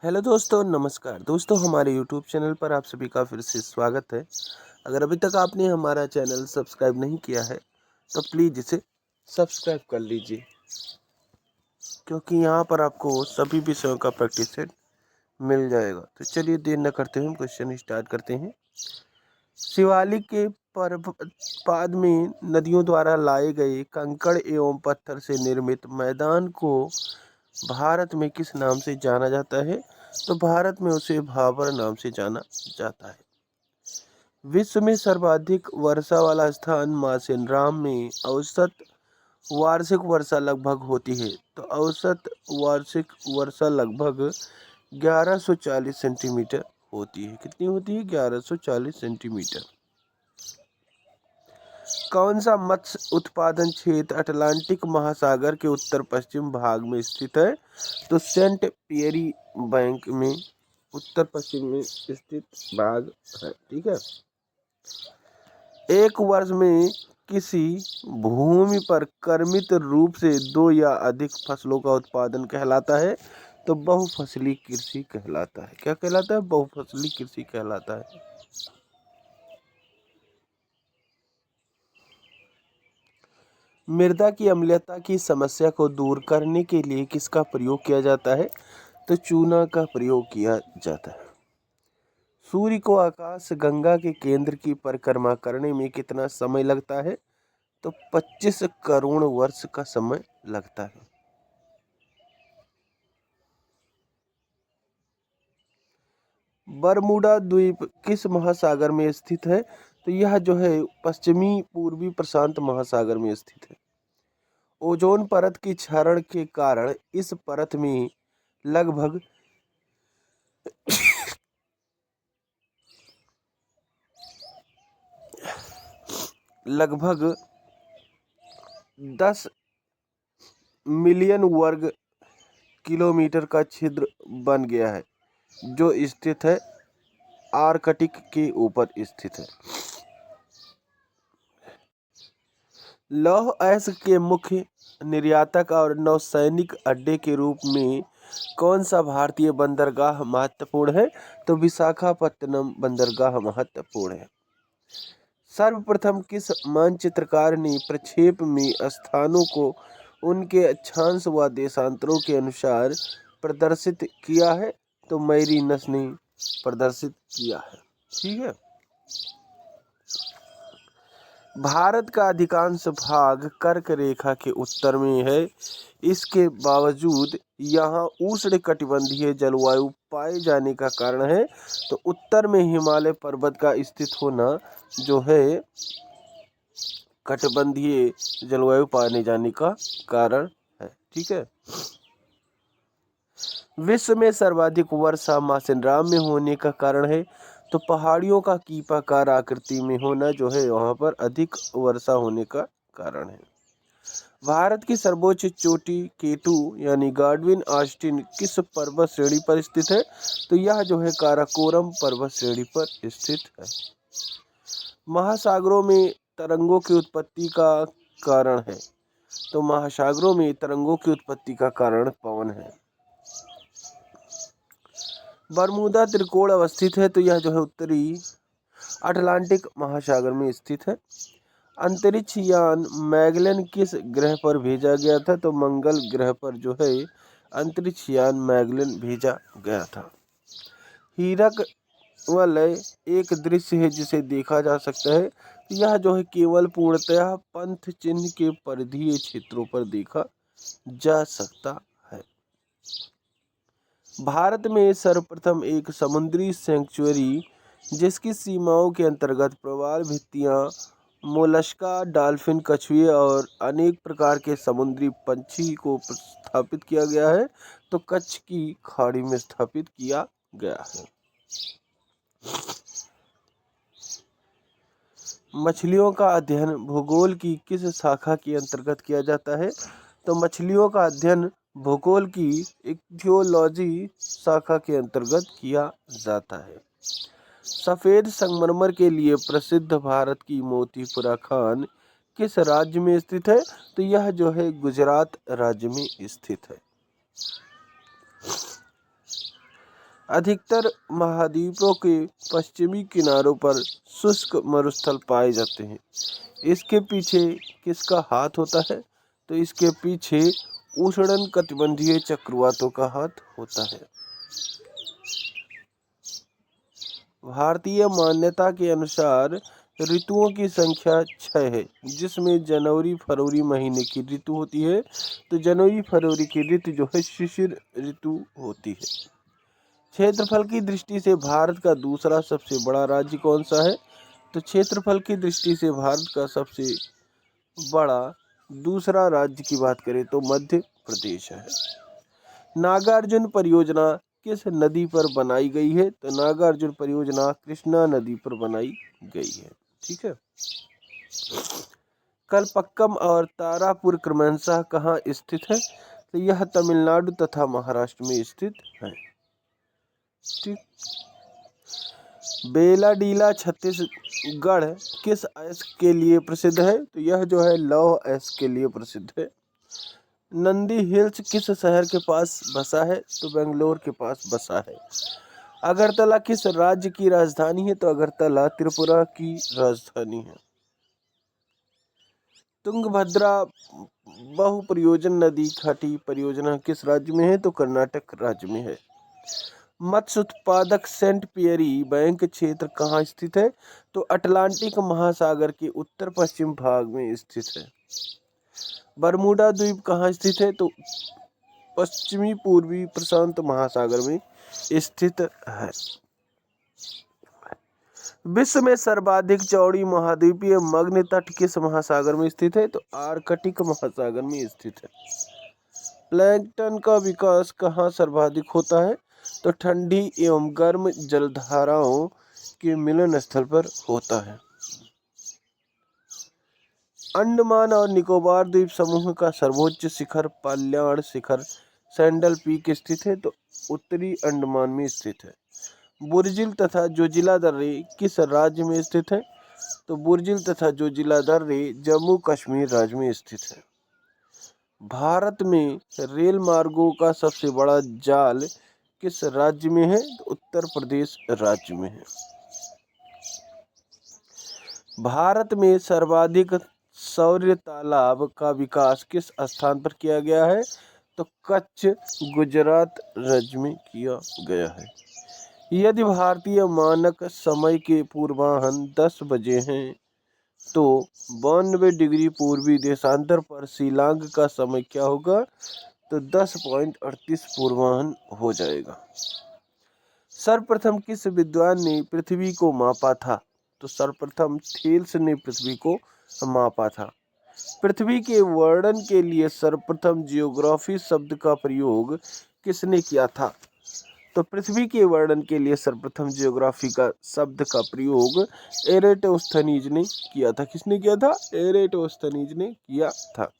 Hello दोस्तों, नमस्कार दोस्तों। हमारे यूट्यूब चैनल पर आप सभी का फिर से स्वागत है। अगर अभी तक आपने हमारा चैनल सब्सक्राइब नहीं किया है तो प्लीज़ इसे सब्सक्राइब कर लीजिए, क्योंकि यहाँ पर आपको सभी विषयों का प्रैक्टिस सेट मिल जाएगा। तो चलिए देर न करते हुए हम क्वेश्चन स्टार्ट करते हैं। शिवालिक के पाद में नदियों द्वारा लाए गए कंकड़ एवं पत्थर से निर्मित मैदान को भारत में किस नाम से जाना जाता है? तो भारत में उसे भाबर नाम से जाना जाता है। विश्व में सर्वाधिक वर्षा वाला स्थान मासेनराम में औसत वार्षिक वर्षा लगभग होती है। तो औसत वार्षिक वर्षा लगभग 1140 सेंटीमीटर होती है। कितनी होती है? 1140 सेंटीमीटर। कौन सा मत्स्य उत्पादन क्षेत्र अटलांटिक महासागर के उत्तर पश्चिम भाग में स्थित है? तो सेंट पियरी बैंक में उत्तर पश्चिम में स्थित भाग है। ठीक है। एक वर्ष में किसी भूमि पर क्रमित रूप से दो या अधिक फसलों का उत्पादन कहलाता है। तो बहुफसली कृषि कहलाता है। क्या कहलाता है? बहुफसली कृषि कहलाता है। मृदा की अम्लता की समस्या को दूर करने के लिए किसका प्रयोग किया जाता है? तो चूना का प्रयोग किया जाता है। सूर्य को आकाश गंगा के केंद्र की परिक्रमा करने में कितना समय लगता है? तो 25 करोड़ वर्ष का समय लगता है। बरमूडा द्वीप किस महासागर में स्थित है? तो यह जो है पश्चिमी पूर्वी प्रशांत महासागर में स्थित है। ओजोन परत की क्षरण के कारण इस परत में लगभग लगभग 10 मिलियन वर्ग किलोमीटर का छिद्र बन गया है, जो स्थित है आर्कटिक के ऊपर स्थित है। लौह अयस्क के मुख्य निर्यातक और नौसैनिक अड्डे के रूप में कौन सा भारतीय बंदरगाह महत्वपूर्ण है? तो विशाखापत्तनम बंदरगाह महत्वपूर्ण है। सर्वप्रथम किस मानचित्रकार ने प्रक्षेप में स्थानों को उनके अक्षांश व देशांतरों के अनुसार प्रदर्शित किया है? तो मैरीनस ने प्रदर्शित किया है। ठीक है। भारत का अधिकांश भाग कर्क रेखा के उत्तर में है। इसके बावजूद यहाँ उष्णकटिबंधीय जलवायु पाए जाने का कारण है। तो उत्तर में हिमालय पर्वत का स्थित होना जो है कटिबंधीय जलवायु पाने जाने का कारण है। ठीक है। विश्व में सर्वाधिक वर्षा मासेनराम में होने का कारण है। तो पहाड़ियों का कीपाकार आकृति में होना जो है वहाँ पर अधिक वर्षा होने का कारण है। भारत की सर्वोच्च चोटी केटू यानी गाडविन ऑस्टिन किस पर्वत श्रेणी पर स्थित है? तो यह जो है काराकोरम पर्वत श्रेणी पर स्थित है। महासागरों में तरंगों की उत्पत्ति का कारण है। तो महासागरों में तरंगों की उत्पत्ति का कारण पवन है। बरमूदा त्रिकोण अवस्थित है। तो यह जो है उत्तरी अटलांटिक महासागर में स्थित है। अंतरिक्ष यान मैगेलन किस ग्रह पर भेजा गया था? तो मंगल ग्रह पर जो है अंतरिक्ष यान मैगेलन भेजा गया था। हीरक व लय एक दृश्य है जिसे देखा जा सकता है। यह जो है केवल पूर्णतः पंथ चिन्ह के परिधीय क्षेत्रों पर देखा जा सकता है। भारत में सर्वप्रथम एक समुद्री सैंक्चुअरी जिसकी सीमाओं के अंतर्गत प्रवाल भित्तियां मोलस्का डॉल्फिन कछुए और अनेक प्रकार के समुद्री पंछी को स्थापित किया गया है। तो कच्छ की खाड़ी में स्थापित किया गया है। मछलियों का अध्ययन भूगोल की किस शाखा के अंतर्गत किया जाता है? तो मछलियों का अध्ययन भूगोल की इक्थियोलॉजी शाखा के अंतर्गत किया जाता है। सफेद संगमरमर के लिए प्रसिद्ध भारत की मोतीपुरा खान किस राज्य में स्थित है? तो यह जो है गुजरात राज्य में स्थित है। अधिकतर महाद्वीपों के पश्चिमी किनारों पर शुष्क मरुस्थल पाए जाते हैं। इसके पीछे किसका हाथ होता है? तो इसके पीछे उष्णकटिबंधीय चक्रवातों का हाथ होता है। भारतीय मान्यता के अनुसार ऋतुओं की संख्या 6 है, जिसमें जनवरी फरवरी महीने की ऋतु होती है। तो जनवरी फरवरी की ऋतु जो है शिशिर ऋतु होती है। क्षेत्रफल की दृष्टि से भारत का दूसरा सबसे बड़ा राज्य कौन सा है? तो क्षेत्रफल की दृष्टि से भारत का सबसे बड़ा दूसरा राज्य की बात करें तो मध्य प्रदेश है। नागार्जुन परियोजना किस नदी पर बनाई गई है? तो नागार्जुन परियोजना कृष्णा नदी पर बनाई गई है। ठीक है। कलपक्कम और तारापुर क्रमशः कहाँ स्थित है? तो यह तमिलनाडु तथा महाराष्ट्र में स्थित है। ठीक। बेलाडीला छत्तीसगढ़ किस अयस्क के लिए प्रसिद्ध है? तो यह जो है लौह अयस्क के लिए प्रसिद्ध है। नंदी हिल्स किस शहर के पास बसा है? तो बेंगलोर के पास बसा है। अगरतला किस राज्य की राजधानी है? तो अगरतला त्रिपुरा की राजधानी है। तुंगभद्रा बहुप्रयोजन नदी घाटी परियोजना किस राज्य में है? तो कर्नाटक राज्य में है। मत्स्य उत्पादक सेंट पियरी बैंक क्षेत्र कहाँ स्थित है? तो अटलांटिक महासागर के उत्तर पश्चिम भाग में स्थित है। बरमूडा द्वीप कहाँ स्थित है? तो पश्चिमी पूर्वी प्रशांत महासागर में स्थित है। विश्व में सर्वाधिक चौड़ी महाद्वीपीय मग्न तट किस महासागर में स्थित है? तो आर्कटिक महासागर में स्थित है। प्लैंकटन का विकास कहाँ सर्वाधिक होता है? तो ठंडी एवं गर्म जलधाराओं के मिलन स्थल पर होता है। अंडमान और निकोबार द्वीप समूह का सर्वोच्च शिखर पाल्याण शिखर सैंडल पीक स्थित है। तो उत्तरी अंडमान में स्थित है। बुर्जिल तथा जोजिला दर्रे किस राज्य में स्थित है? तो बुर्जिल तथा जोजिला दर्रे जम्मू कश्मीर राज्य में स्थित है। भारत में रेल मार्गों का सबसे बड़ा जाल किस राज्य में है? तो उत्तर प्रदेश राज्य में है। भारत में सर्वाधिक सौर तालाब का विकास किस स्थान पर किया गया है? तो कच्छ गुजरात राज्य में किया गया है। यदि भारतीय मानक समय के पूर्वाह्न 10 बजे हैं तो 92 डिग्री पूर्वी देशांतर पर शिलांग का समय क्या होगा? तो 10.38 पूर्वाह्न हो जाएगा। सर्वप्रथम किस विद्वान ने पृथ्वी को मापा था? तो सर्वप्रथम थेल्स ने पृथ्वी को मापा था। पृथ्वी के वर्णन के लिए सर्वप्रथम जियोग्राफी शब्द का प्रयोग किसने किया था? तो पृथ्वी के वर्णन के लिए सर्वप्रथम जियोग्राफी का शब्द का प्रयोग एरेटोस्थनीज ने किया था। किसने किया था? एरेटोस्थनीज ने किया था।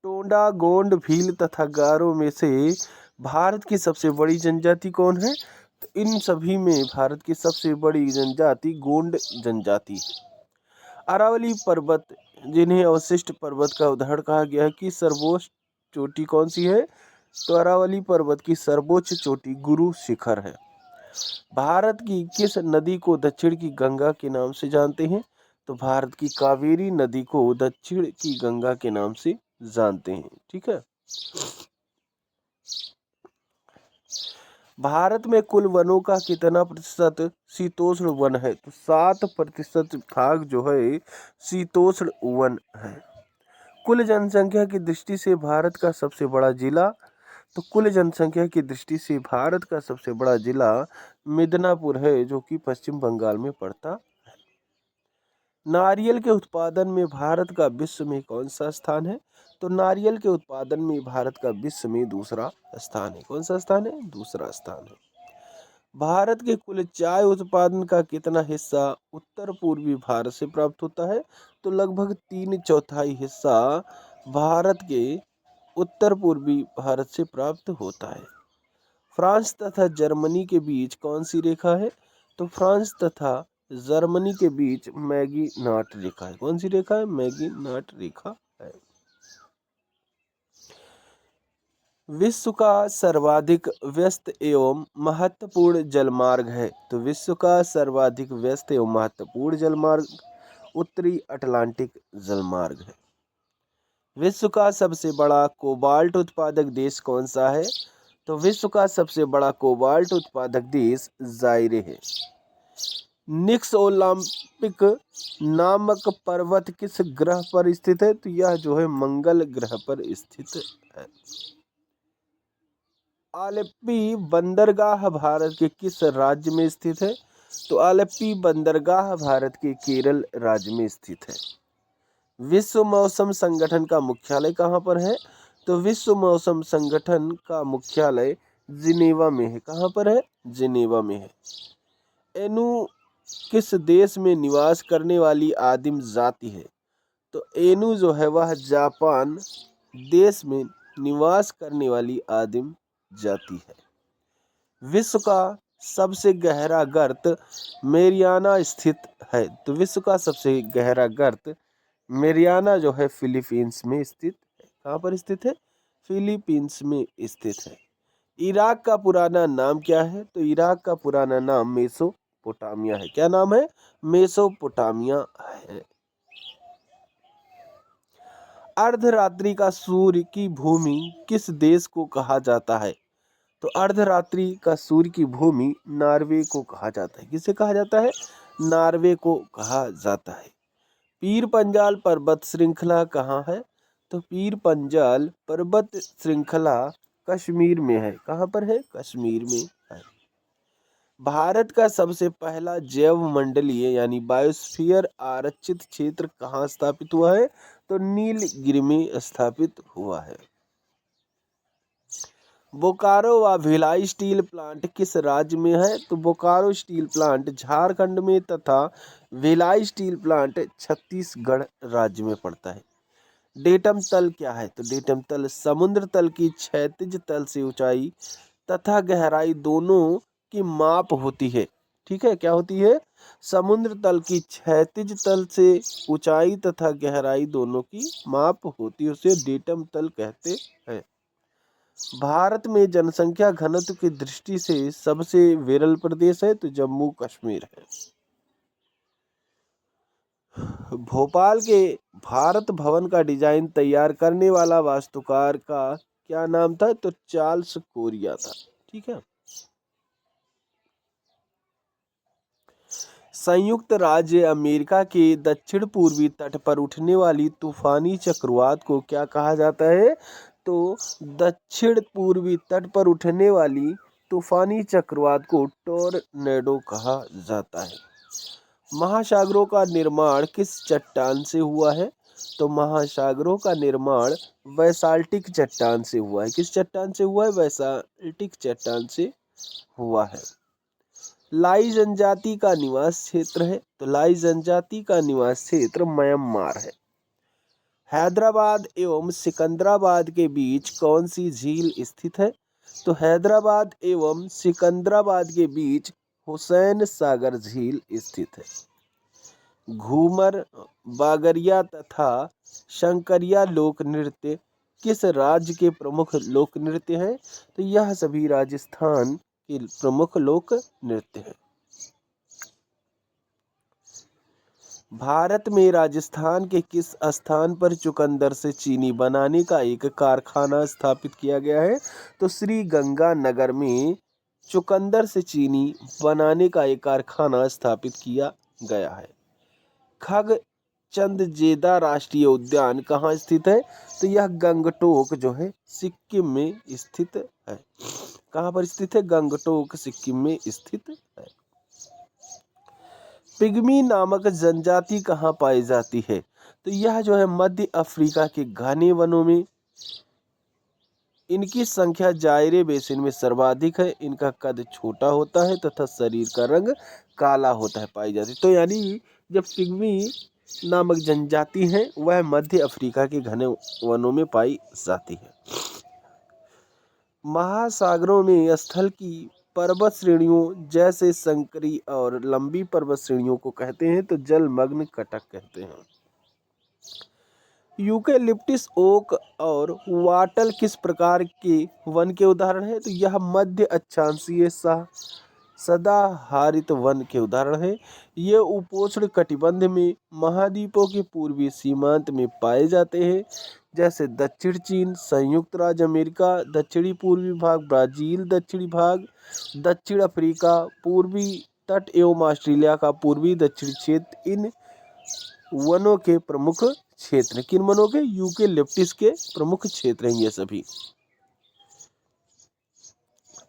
टोंडा, गोंड, भील तथा गारो में से भारत की सबसे बड़ी जनजाति कौन है? तो इन सभी में भारत की सबसे बड़ी जनजाति गोंड जनजाति है। अरावली पर्वत जिन्हें अवशिष्ट पर्वत का उदाहरण कहा गया है कि सर्वोच्च चोटी कौन सी है? तो अरावली पर्वत की सर्वोच्च चोटी गुरु शिखर है। भारत की किस नदी को दक्षिण की गंगा के नाम से जानते हैं? तो भारत की कावेरी नदी को दक्षिण की गंगा के नाम से जानते हैं। ठीक है। भारत में कुल वनों का कितना प्रतिशत शीतोष्ण वन है? तो 7% भाग जो है शीतोष्ण वन है। कुल जनसंख्या की दृष्टि से भारत का सबसे बड़ा जिला? तो कुल जनसंख्या की दृष्टि से भारत का सबसे बड़ा जिला मिदनापुर है, जो कि पश्चिम बंगाल में पड़ता है। नारियल के उत्पादन में भारत का विश्व में कौन सा स्थान है? तो नारियल के उत्पादन में भारत का विश्व में दूसरा स्थान है। कौन सा स्थान है? दूसरा स्थान है। भारत के कुल चाय उत्पादन का कितना हिस्सा उत्तर पूर्वी भारत से प्राप्त होता है? तो लगभग 3/4 हिस्सा भारत के उत्तर पूर्वी भारत से प्राप्त होता है। फ्रांस तथा जर्मनी के बीच कौन सी रेखा है? तो फ्रांस तथा जर्मनी के बीच मैगीनाट रेखा है। कौन सी रेखा है? मैगीनाट रेखा है। विश्व का सर्वाधिक व्यस्त एवं महत्वपूर्ण जलमार्ग है? तो विश्व का सर्वाधिक व्यस्त एवं महत्वपूर्ण जलमार्ग उत्तरी अटलांटिक जलमार्ग है। विश्व का सबसे बड़ा कोबाल्ट उत्पादक देश कौन सा है? तो विश्व का सबसे बड़ा कोबाल्ट उत्पादक देश जायरे है। निक्स ओलंपिक नामक पर्वत किस ग्रह पर स्थित है? तो यह जो है मंगल ग्रह पर स्थित है। आलेप्पी बंदरगाह भारत के किस राज्य में स्थित है? तो आलेप्पी बंदरगाह भारत के केरल राज्य में स्थित है। विश्व मौसम संगठन का मुख्यालय कहाँ पर है? तो विश्व मौसम संगठन का मुख्यालय जिनेवा में है। कहाँ पर है? जिनेवा में है। एनु किस देश में निवास करने वाली आदिम जाति है? तो एनु जो है वह जापान देश में निवास करने वाली आदिम जाति है। विश्व का सबसे गहरा गर्त मेरियाना स्थित है। तो विश्व का सबसे गहरा गर्त मेरियाना जो है फिलीपींस में स्थित है। कहाँ पर स्थित है? फिलीपींस में स्थित है। इराक का पुराना नाम क्या है? तो इराक का पुराना नाम मेसोपोटामिया है। क्या नाम है? मेसोपोटामिया है। अर्धरात्रि का सूर्य की भूमि किस देश को कहा जाता है? तो अर्धरात्रि का सूर्य की भूमि नॉर्वे को कहा जाता है। किसे कहा जाता है? नॉर्वे को कहा जाता है। पीर पंजाल पर्वत श्रृंखला कहाँ है? तो पीर पंजाल पर्वत श्रृंखला कश्मीर में है। कहाँ पर है? कश्मीर में है। भारत का सबसे पहला जैव मंडलीय यानी बायोस्फीयर आरक्षित क्षेत्र कहाँ स्थापित हुआ है? तो नीलगिरी में स्थापित हुआ है। बोकारो व भिलाई स्टील प्लांट किस राज्य में है? तो बोकारो स्टील प्लांट झारखंड में तथा भिलाई स्टील प्लांट छत्तीसगढ़ राज्य में पड़ता है। डेटम तल क्या है? तो डेटम तल समुद्र तल की क्षैतिज तल से ऊंचाई तथा गहराई दोनों की माप होती है। ठीक है, क्या होती है? समुद्र तल की क्षैतिज तल से ऊंचाई तथा गहराई दोनों की माप होती है, उसे डेटम तल कहते हैं। भारत में जनसंख्या घनत्व की दृष्टि से सबसे विरल प्रदेश है तो जम्मू कश्मीर है। भोपाल के भारत भवन का डिजाइन तैयार करने वाला वास्तुकार का क्या नाम था? तो चार्ल्स कोरिया था। ठीक है। संयुक्त राज्य अमेरिका के दक्षिण पूर्वी तट पर उठने वाली तूफानी चक्रवात को क्या कहा जाता है? तो दक्षिण पूर्वी तट पर उठने वाली तूफानी चक्रवात को टोर्नेडो कहा जाता है। महासागरों का निर्माण किस चट्टान से हुआ है? तो महासागरों का निर्माण बैसाल्टिक चट्टान से हुआ है। किस चट्टान से हुआ है? बैसाल्टिक चट्टान से हुआ है। लाई जनजाति का निवास क्षेत्र है तो लाई जनजाति का निवास क्षेत्र म्यांमार है। हैदराबाद एवं सिकंदराबाद के बीच कौन सी झील स्थित है? तो हैदराबाद एवं सिकंदराबाद के बीच हुसैन सागर झील स्थित है। घूमर, बागरिया तथा शंकरिया लोक नृत्य किस राज्य के प्रमुख लोक नृत्य हैं? तो यह सभी राजस्थान के प्रमुख लोक नृत्य हैं। भारत में राजस्थान के किस स्थान पर चुकंदर से चीनी बनाने का एक कारखाना स्थापित किया गया है? तो श्री गंगानगर में चुकंदर से चीनी बनाने का एक कारखाना स्थापित किया गया है। खग चंदजेदा राष्ट्रीय उद्यान कहाँ स्थित है? तो यह गंगटोक जो है सिक्किम में स्थित है। कहाँ पर स्थित है? गंगटोक सिक्किम में स्थित है। पिग्मी नामक जनजाति कहाँ पाई जाती है? तो यह जो है मध्य अफ्रीका के घने वनों में। इनकी संख्या जायरे बेसिन में सर्वाधिक है। इनका कद छोटा होता है तथा शरीर का रंग काला होता है। पाई जाती तो यानी जब पिग्मी नामक जनजाति है वह मध्य अफ्रीका के घने वनों में पाई जाती है। महासागरों में स्थल की पर्वत श्रेणियों जैसे संकरी और लंबी पर्वत श्रेणियों को कहते हैं तो जलमग्न कटक कहते हैं। यूकेलिप्टिस, ओक और वाटल किस प्रकार के वन के उदाहरण हैं? तो यह मध्य अक्षांशीय सदाहरित वन के उदाहरण है। ये उपोष्ण कटिबंध में महाद्वीपों के पूर्वी सीमांत में पाए जाते हैं, जैसे दक्षिण चीन, संयुक्त राज्य अमेरिका, दक्षिणी पूर्वी भाग ब्राजील, दक्षिणी भाग दक्षिण अफ्रीका, पूर्वी तट एवं ऑस्ट्रेलिया का पूर्वी दक्षिणी क्षेत्र। इन वनों के प्रमुख क्षेत्र, किन वनों के? यूकेलिप्टिस के प्रमुख क्षेत्र हैं ये सभी।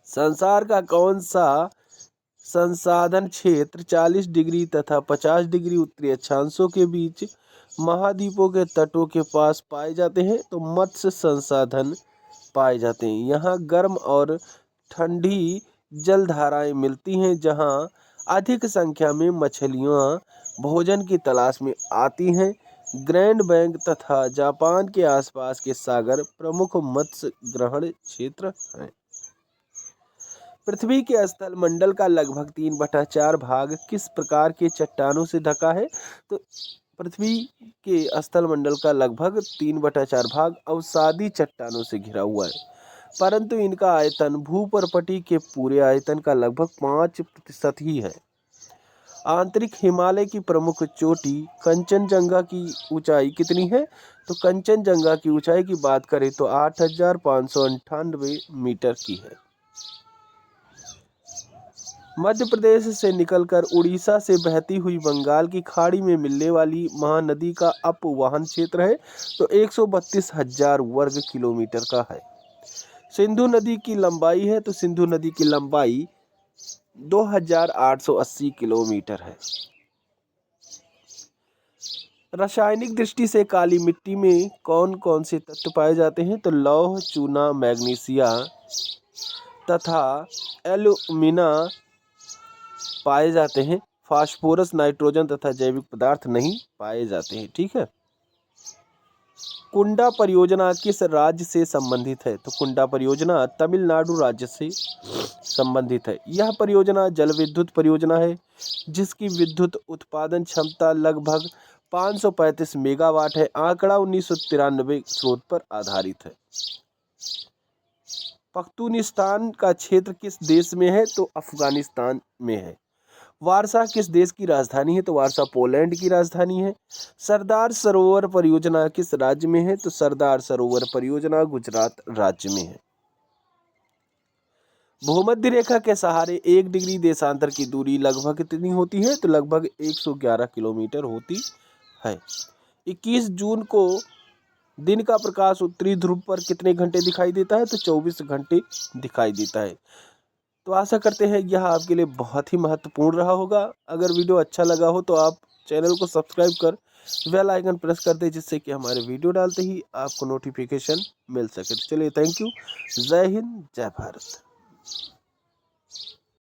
संसार का कौन सा संसाधन क्षेत्र 40 डिग्री तथा 50 डिग्री उत्तरी अक्षांशों के बीच महाद्वीपों के तटों के पास पाए जाते हैं? तो मत्स्य संसाधन पाए जाते हैं। यहाँ गर्म और ठंडी जलधाराएं मिलती हैं, जहाँ अधिक संख्या में मछलियाँ भोजन की तलाश में आती हैं। ग्रैंड बैंक तथा जापान के आसपास के सागर प्रमुख मत्स्य ग्रहण क्षेत्र हैं। पृथ्वी के स्थल मंडल का लगभग 3/4 भाग किस प्रकार के चट्टानों से ढका है? तो पृथ्वी के स्थल मंडल का लगभग 3/4 भाग अवसादी चट्टानों से घिरा हुआ है, परंतु इनका आयतन भूपर्पटी के पूरे आयतन का लगभग 5% ही है। आंतरिक हिमालय की प्रमुख चोटी कंचनजंगा की ऊंचाई कितनी है? तो कंचनजंगा की ऊंचाई की बात करें तो 8,598 मीटर की है। मध्य प्रदेश से निकलकर उड़ीसा से बहती हुई बंगाल की खाड़ी में मिलने वाली महानदी का अपवहन क्षेत्र है, तो 132,000 वर्ग किलोमीटर का है। सिंधु नदी की लंबाई है, तो सिंधु नदी की लंबाई 2,880 किलोमीटर है। रासायनिक दृष्टि से काली मिट्टी में कौन कौन से तत्व पाए जाते हैं? तो लौह, चूना, मैग्नीशिया तथा एल्यूमिना पाए जाते हैं। फास्फोरस, नाइट्रोजन तथा जैविक पदार्थ नहीं पाए जाते हैं। ठीक है। कुंडा परियोजना किस राज्य से संबंधित है? तो कुंडा परियोजना तमिलनाडु राज्य से संबंधित है। यह परियोजना जल विद्युत परियोजना है, जिसकी विद्युत उत्पादन क्षमता लगभग 535 मेगावाट है। आंकड़ा 1993 स्रोत पर आधारित है। पख्तूनिस्तान का क्षेत्र किस देश में है? तो अफगानिस्तान में है। वारसा किस देश की राजधानी है? तो वारसा पोलैंड की राजधानी है। सरदार सरोवर परियोजना किस राज्य में है? तो सरदार सरोवर परियोजना गुजरात राज्य में है। भूमध्य रेखा के सहारे 1 डिग्री देशांतर की दूरी लगभग कितनी होती है? तो लगभग 111 किलोमीटर होती है। 21 जून को दिन का प्रकाश उत्तरी ध्रुव पर कितने घंटे दिखाई देता है? तो 24 घंटे दिखाई देता है। तो आशा करते हैं यह आपके लिए बहुत ही महत्वपूर्ण रहा होगा। अगर वीडियो अच्छा लगा हो तो आप चैनल को सब्सक्राइब कर बेल आइकन प्रेस कर दें, जिससे कि हमारे वीडियो डालते ही आपको नोटिफिकेशन मिल सके। तो चलिए, थैंक यू। जय हिंद, जय भारत।